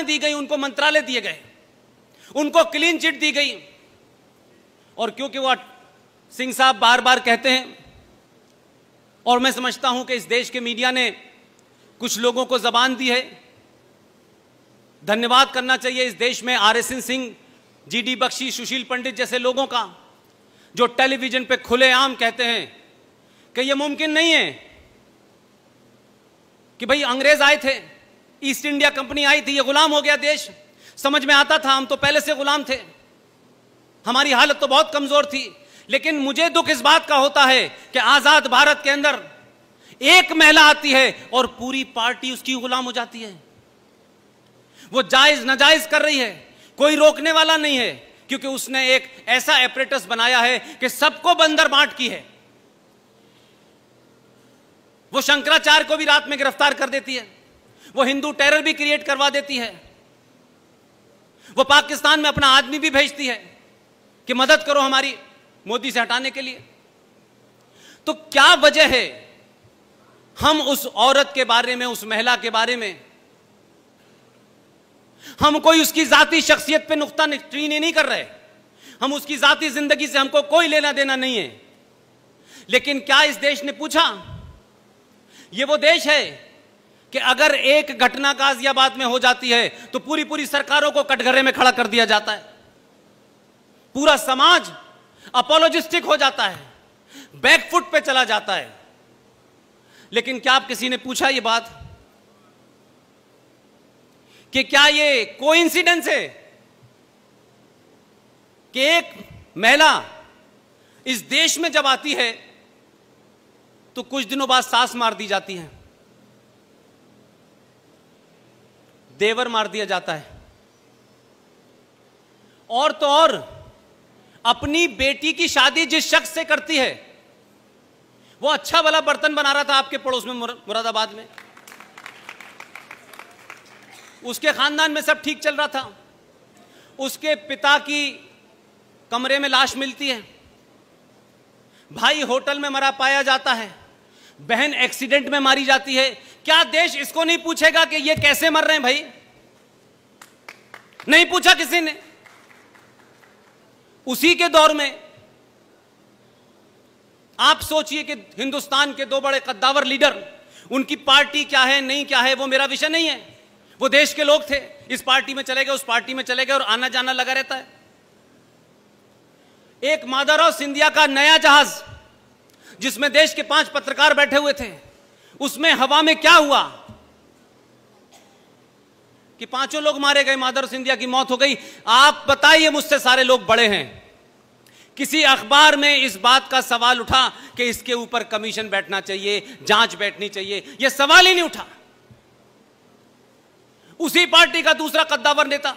सरकारें दी गई, उनको मंत्रालय दिए गए, उनको क्लीन चिट दी गई। और क्योंकि वो सिंह साहब बार बार कहते हैं, और मैं समझता हूं कि इस देश के मीडिया ने कुछ लोगों को जबान दी है। धन्यवाद करना चाहिए इस देश में RSN सिंह, GD बख्शी, सुशील पंडित जैसे लोगों का, जो टेलीविजन पे खुलेआम कहते हैं कि यह मुमकिन नहीं है कि भाई अंग्रेज आए थे, ईस्ट इंडिया कंपनी आई थी, ये गुलाम हो गया देश। समझ में आता था, हम तो पहले से गुलाम थे, हमारी हालत तो बहुत कमजोर थी। लेकिन मुझे दुख इस बात का होता है कि आजाद भारत के अंदर एक महिला आती है और पूरी पार्टी उसकी गुलाम हो जाती है। वो जायज नाजायज कर रही है, कोई रोकने वाला नहीं है, क्योंकि उसने एक ऐसा एपरेटस बनाया है कि सबको बंदर बांट की है। वो शंकराचार्य को भी रात में गिरफ्तार कर देती है, वो हिंदू टेरर भी क्रिएट करवा देती है, वो पाकिस्तान में अपना आदमी भी भेजती है कि मदद करो हमारी मोदी से हटाने के लिए। तो क्या वजह है हम उस औरत के बारे में, उस महिला के बारे में, हम कोई उसकी जाती शख्सियत पे नुक्ता चीनी नहीं कर रहे, हम उसकी जाती जिंदगी से हमको कोई लेना देना नहीं है। लेकिन क्या इस देश ने पूछा? यह वो देश है कि अगर एक घटना गाजियाबाद में हो जाती है तो पूरी पूरी सरकारों को कटघरे में खड़ा कर दिया जाता है, पूरा समाज अपोलोजिस्टिक हो जाता है, बैकफुट पे चला जाता है। लेकिन क्या आप किसी ने पूछा ये बात कि क्या ये कोइंसिडेंस है कि एक महिला इस देश में जब आती है तो कुछ दिनों बाद सास मार दी जाती है, देवर मार दिया जाता है, और तो और अपनी बेटी की शादी जिस शख्स से करती है, वो अच्छा भला बर्तन बना रहा था आपके पड़ोस में मुरादाबाद में, उसके खानदान में सब ठीक चल रहा था, उसके पिता की कमरे में लाश मिलती है, भाई होटल में मरा पाया जाता है, बहन एक्सीडेंट में मारी जाती है। क्या देश इसको नहीं पूछेगा कि ये कैसे मर रहे हैं भाई? नहीं पूछा किसी ने। उसी के दौर में आप सोचिए कि हिंदुस्तान के दो बड़े कद्दावर लीडर, उनकी पार्टी क्या है नहीं क्या है वो मेरा विषय नहीं है, वो देश के लोग थे, इस पार्टी में चले गए उस पार्टी में चले गए और आना जाना लगा रहता है। एक माधवराव सिंधिया का नया जहाज जिसमें देश के 5 पत्रकार बैठे हुए थे, उसमें हवा में क्या हुआ कि 5 लोग मारे गए, माधवराव सिंधिया की मौत हो गई। आप बताइए, मुझसे सारे लोग बड़े हैं, किसी अखबार में इस बात का सवाल उठा कि इसके ऊपर कमीशन बैठना चाहिए, जांच बैठनी चाहिए? यह सवाल ही नहीं उठा। उसी पार्टी का दूसरा कद्दावर नेता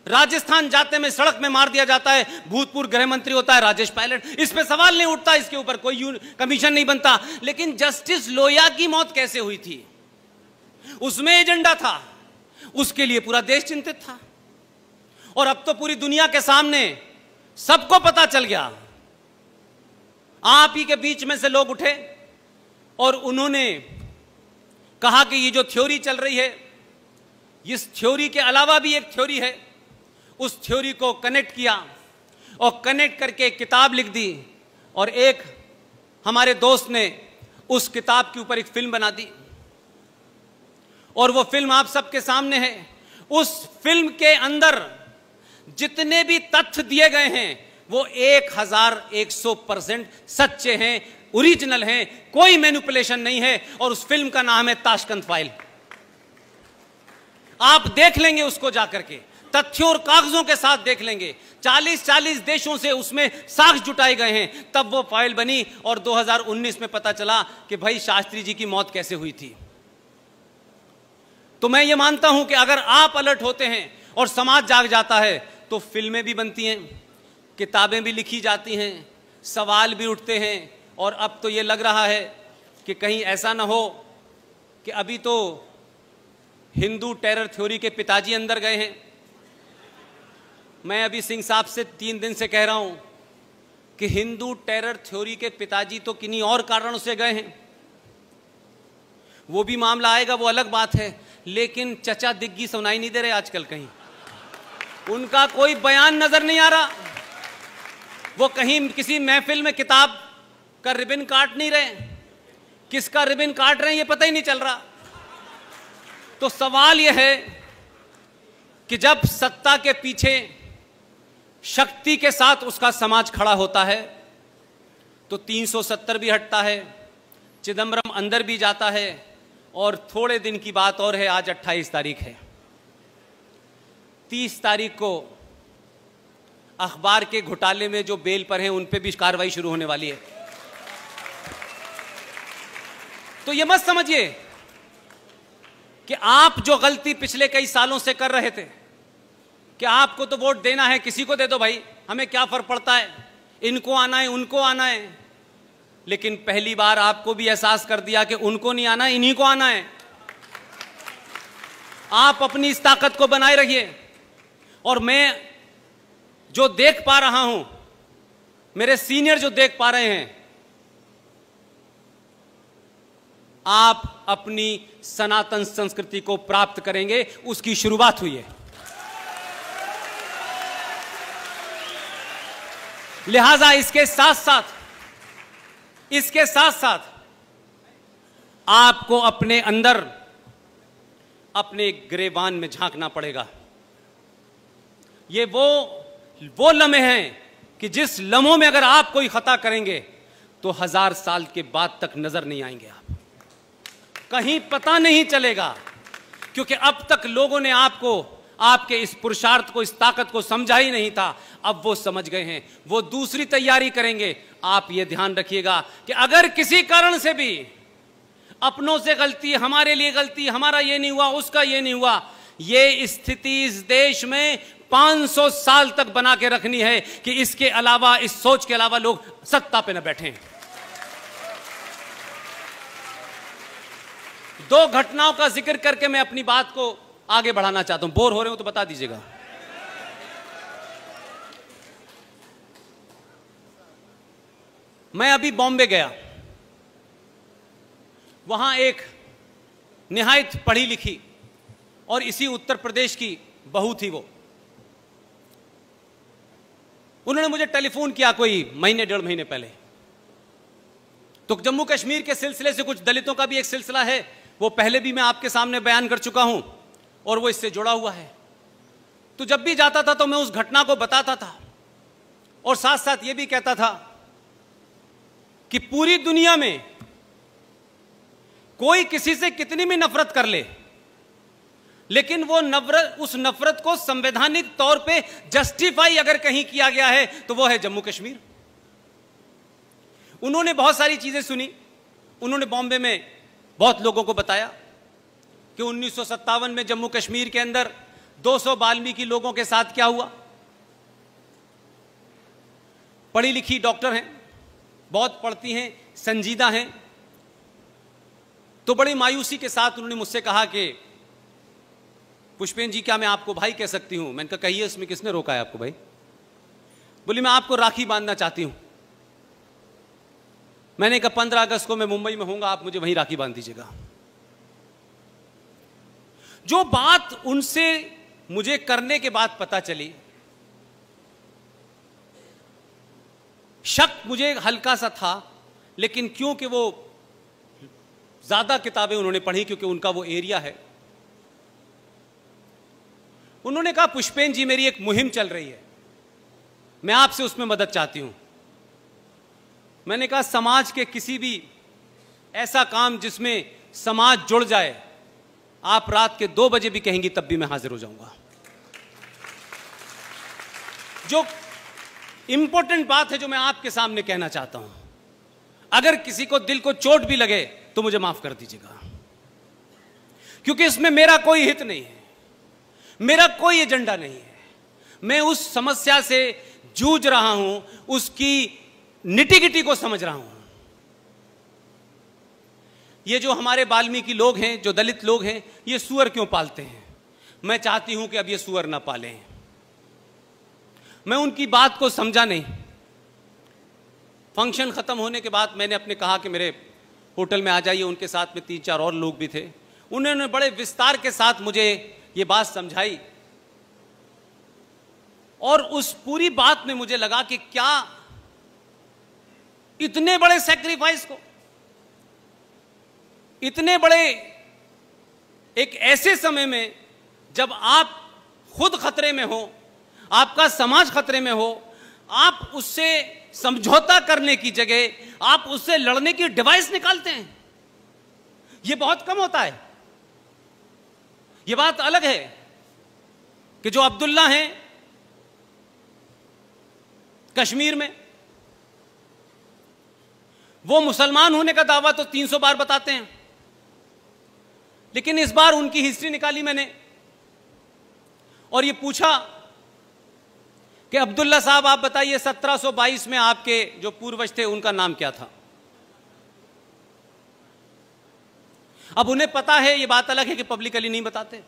राजस्थान जाते में सड़क में मार दिया जाता है, भूतपूर्व गृह मंत्री होता है राजेश पायलट, इस पे सवाल नहीं उठता, इसके ऊपर कोई कमीशन नहीं बनता। लेकिन जस्टिस लोहिया की मौत कैसे हुई थी, उसमें एजेंडा था, उसके लिए पूरा देश चिंतित था। और अब तो पूरी दुनिया के सामने सबको पता चल गया। आप ही के बीच में से लोग उठे और उन्होंने कहा कि ये जो थ्योरी चल रही है, इस थ्योरी के अलावा भी एक थ्योरी है, उस थ्योरी को कनेक्ट किया और कनेक्ट करके एक किताब लिख दी। और एक हमारे दोस्त ने उस किताब के ऊपर एक फिल्म बना दी और वो फिल्म आप सबके सामने है। उस फिल्म के अंदर जितने भी तथ्य दिए गए हैं वो 1100% सच्चे हैं, ओरिजिनल हैं, कोई मैनिपुलेशन नहीं है। और उस फिल्म का नाम है ताशकंद फाइल। आप देख लेंगे उसको जाकर के, तथ्यों और कागजों के साथ देख लेंगे। 40 देशों से उसमें साक्ष्य जुटाए गए हैं, तब वो फाइल बनी और 2019 में पता चला कि भाई शास्त्री जी की मौत कैसे हुई थी। तो मैं ये मानता हूं कि अगर आप अलर्ट होते हैं और समाज जाग जाता है तो फिल्में भी बनती हैं, किताबें भी लिखी जाती हैं, सवाल भी उठते हैं। और अब तो ये लग रहा है कि कहीं ऐसा ना हो कि अभी तो हिंदू टेरर थ्योरी के पिताजी अंदर गए हैं। मैं अभी सिंह साहब से 3 दिन से कह रहा हूं कि हिंदू टेरर थ्योरी के पिताजी तो किन्हीं और कारणों से गए हैं, वो भी मामला आएगा, वो अलग बात है। लेकिन चचा दिग्गी सुनाई नहीं दे रहे आजकल कहीं, उनका कोई बयान नजर नहीं आ रहा। वो कहीं किसी महफिल में किताब का रिबन काट नहीं रहे, किसका रिबन काट रहे हैं ये पता ही नहीं चल रहा। तो सवाल यह है कि जब सत्ता के पीछे शक्ति के साथ उसका समाज खड़ा होता है तो 370 भी हटता है, चिदम्बरम अंदर भी जाता है। और थोड़े दिन की बात और है, आज 28 तारीख है, 30 तारीख को अखबार के घोटाले में जो बेल पर हैं उन पे भी कार्रवाई शुरू होने वाली है। तो ये मत समझिए कि आप जो गलती पिछले कई सालों से कर रहे थे कि आपको तो वोट देना है, किसी को दे दो भाई, हमें क्या फर्क पड़ता है, इनको आना है उनको आना है। लेकिन पहली बार आपको भी एहसास कर दिया कि उनको नहीं आना, इन्हीं को आना है। आप अपनी इस ताकत को बनाए रखिए। और मैं जो देख पा रहा हूं, मेरे सीनियर जो देख पा रहे हैं, आप अपनी सनातन संस्कृति को प्राप्त करेंगे, उसकी शुरुआत हुई है। लिहाजा इसके साथ साथ आपको अपने अंदर अपने गिरेबान में झांकना पड़ेगा। ये वो लम्हे हैं कि जिस लम्हों में अगर आप कोई खता करेंगे तो 1000 साल के बाद तक नजर नहीं आएंगे, आप कहीं पता नहीं चलेगा। क्योंकि अब तक लोगों ने आपको, आपके इस पुरुषार्थ को, इस ताकत को समझा ही नहीं था। अब वो समझ गए हैं, वो दूसरी तैयारी करेंगे। आप ये ध्यान रखिएगा कि अगर किसी कारण से भी अपनों से गलती, हमारे लिए गलती, हमारा ये नहीं हुआ, उसका ये नहीं हुआ, ये स्थिति इस देश में 500 साल तक बना के रखनी है कि इसके अलावा, इस सोच के अलावा लोग सत्ता पे न बैठें। 2 घटनाओं का जिक्र करके मैं अपनी बात को आगे बढ़ाना चाहता हूं। बोर हो रहे हो तो बता दीजिएगा। मैं अभी बॉम्बे गया, वहां एक निहायत पढ़ी लिखी और इसी उत्तर प्रदेश की बहू थी। वो, उन्होंने मुझे टेलीफोन किया कोई महीने 1.5 महीने पहले। तो जम्मू कश्मीर के सिलसिले से कुछ दलितों का भी एक सिलसिला है, वो पहले भी मैं आपके सामने बयान कर चुका हूं और वो इससे जुड़ा हुआ है। तो जब भी जाता था तो मैं उस घटना को बताता था और साथ साथ ये भी कहता था कि पूरी दुनिया में कोई किसी से कितनी भी नफरत कर ले, लेकिन वो उस नफरत को संवैधानिक तौर पे जस्टिफाई अगर कहीं किया गया है तो वो है जम्मू कश्मीर। उन्होंने बहुत सारी चीजें सुनी। उन्होंने बॉम्बे में बहुत लोगों को बताया कि 1957 में जम्मू कश्मीर के अंदर 200 वाल्मीकि लोगों के साथ क्या हुआ। पढ़ी लिखी डॉक्टर हैं, बहुत पढ़ती हैं, संजीदा हैं। तो बड़ी मायूसी के साथ उन्होंने मुझसे कहा कि पुष्पेन जी, क्या मैं आपको भाई कह सकती हूं? मैंने कहा कहिए, इसमें किसने रोका है आपको भाई? बोली मैं आपको राखी बांधना चाहती हूं। मैंने कहा 15 अगस्त को मैं मुंबई में हूंगा, आप मुझे वहीं राखी बांध दीजिएगा। जो बात उनसे मुझे करने के बाद पता चली, शक मुझे हल्का सा था, लेकिन क्योंकि वो ज्यादा किताबें उन्होंने पढ़ी, क्योंकि उनका वो एरिया है, उन्होंने कहा पुष्पेन जी, मेरी एक मुहिम चल रही है, मैं आपसे उसमें मदद चाहती हूं। मैंने कहा समाज के किसी भी ऐसा काम जिसमें समाज जुड़ जाए, आप रात के 2 बजे भी कहेंगी तब भी मैं हाजिर हो जाऊंगा। जो इंपॉर्टेंट बात है जो मैं आपके सामने कहना चाहता हूं, अगर किसी को दिल को चोट भी लगे तो मुझे माफ कर दीजिएगा, क्योंकि इसमें मेरा कोई हित नहीं है, मेरा कोई एजेंडा नहीं है। मैं उस समस्या से जूझ रहा हूं, उसकी निटिगिटी को समझ रहा हूं। ये जो हमारे वाल्मीकि लोग हैं, जो दलित लोग हैं, ये सुअर क्यों पालते हैं? मैं चाहती हूं कि अब ये सुअर ना पालें। मैं उनकी बात को समझा नहीं। फंक्शन खत्म होने के बाद मैंने अपने कहा कि मेरे होटल में आ जाइए। उनके साथ में 3-4 और लोग भी थे। उन्होंने बड़े विस्तार के साथ मुझे ये बात समझाई, और उस पूरी बात में मुझे लगा कि क्या इतने बड़े सैक्रिफाइस को, इतने बड़े एक ऐसे समय में जब आप खुद खतरे में हो, आपका समाज खतरे में हो, आप उससे समझौता करने की जगह आप उससे लड़ने की डिवाइस निकालते हैं। यह बहुत कम होता है। यह बात अलग है कि जो अब्दुल्ला हैं कश्मीर में, वो मुसलमान होने का दावा तो 300 बार बताते हैं, लेकिन इस बार उनकी हिस्ट्री निकाली मैंने और ये पूछा कि अब्दुल्ला साहब आप बताइए 1722 में आपके जो पूर्वज थे उनका नाम क्या था। अब उन्हें पता है, ये बात अलग है कि पब्लिकली नहीं बताते।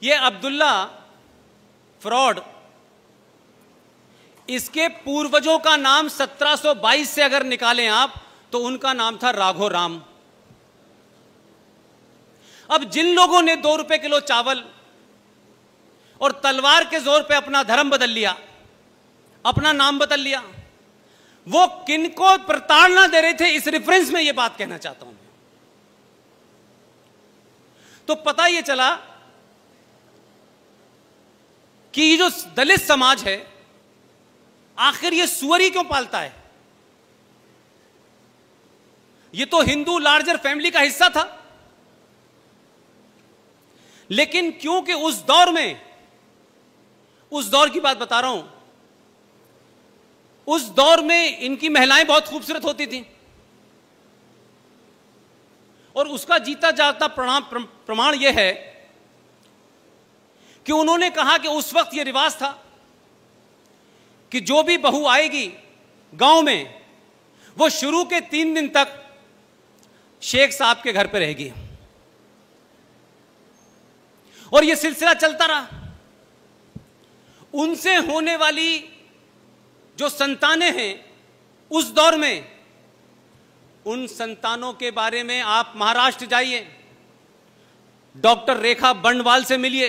ये अब्दुल्ला फ्रॉड, इसके पूर्वजों का नाम 1722 से अगर निकालें आप तो उनका नाम था राघो राम। अब जिन लोगों ने 2 रुपए किलो चावल और तलवार के जोर पे अपना धर्म बदल लिया, अपना नाम बदल लिया, वो किनको प्रताड़ना दे रहे थे, इस रेफरेंस में ये बात कहना चाहता हूं। तो पता ये चला कि ये जो दलित समाज है आखिर ये सुअर ही क्यों पालता है। ये तो हिंदू लार्जर फैमिली का हिस्सा था, लेकिन क्योंकि उस दौर में, उस दौर की बात बता रहा हूं, उस दौर में इनकी महिलाएं बहुत खूबसूरत होती थीं और उसका जीता जागता प्रमाण यह है कि उन्होंने कहा कि उस वक्त यह रिवाज था कि जो भी बहू आएगी गांव में वो शुरू के 3 दिन तक शेख साहब के घर पे रहेगी और यह सिलसिला चलता रहा। उनसे होने वाली जो संतानें हैं उस दौर में, उन संतानों के बारे में आप महाराष्ट्र जाइए, डॉक्टर रेखा बंडवाल से मिलिए,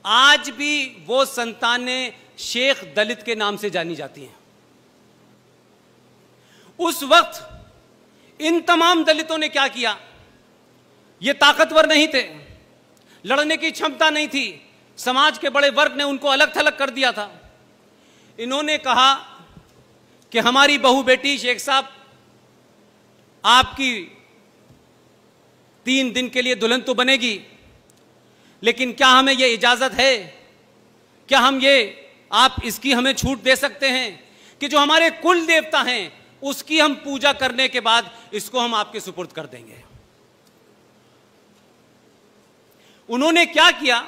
आज भी वो संतानें शेख दलित के नाम से जानी जाती हैं। उस वक्त इन तमाम दलितों ने क्या किया, ये ताकतवर नहीं थे, लड़ने की क्षमता नहीं थी, समाज के बड़े वर्ग ने उनको अलग थलग कर दिया था। इन्होंने कहा कि हमारी बहू बेटी शेख साहब आपकी 3 दिन के लिए दुल्हन तो बनेगी, लेकिन क्या हमें यह इजाजत है, क्या हम ये आप इसकी हमें छूट दे सकते हैं कि जो हमारे कुल देवता हैं उसकी हम पूजा करने के बाद इसको हम आपके सुपुर्द कर देंगे। उन्होंने क्या किया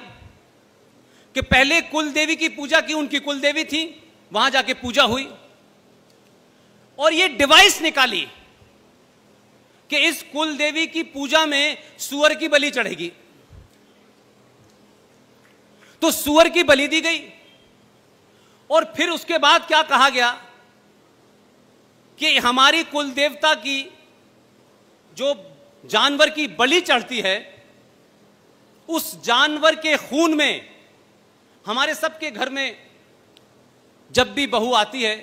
कि पहले कुल देवी की पूजा की, उनकी कुल देवी थी, वहां जाके पूजा हुई और ये डिवाइस निकाली कि इस कुल देवी की पूजा में सुअर की बलि चढ़ेगी। तो सुअर की बलि दी गई और फिर उसके बाद क्या कहा गया कि हमारी कुल देवता की जो जानवर की बलि चढ़ती है उस जानवर के खून में, हमारे सबके घर में जब भी बहू आती है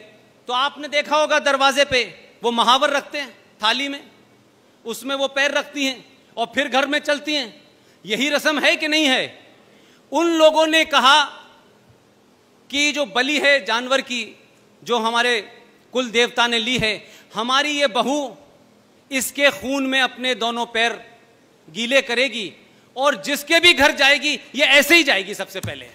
तो आपने देखा होगा दरवाजे पे वो महावर रखते हैं थाली में, उसमें वो पैर रखती हैं और फिर घर में चलती हैं। यही रस्म है कि नहीं है? उन लोगों ने कहा कि जो बलि है जानवर की, जो हमारे कुल देवता ने ली है, हमारी ये बहू इसके खून में अपने दोनों पैर गीले करेगी और जिसके भी घर जाएगी ये ऐसे ही जाएगी सबसे पहले।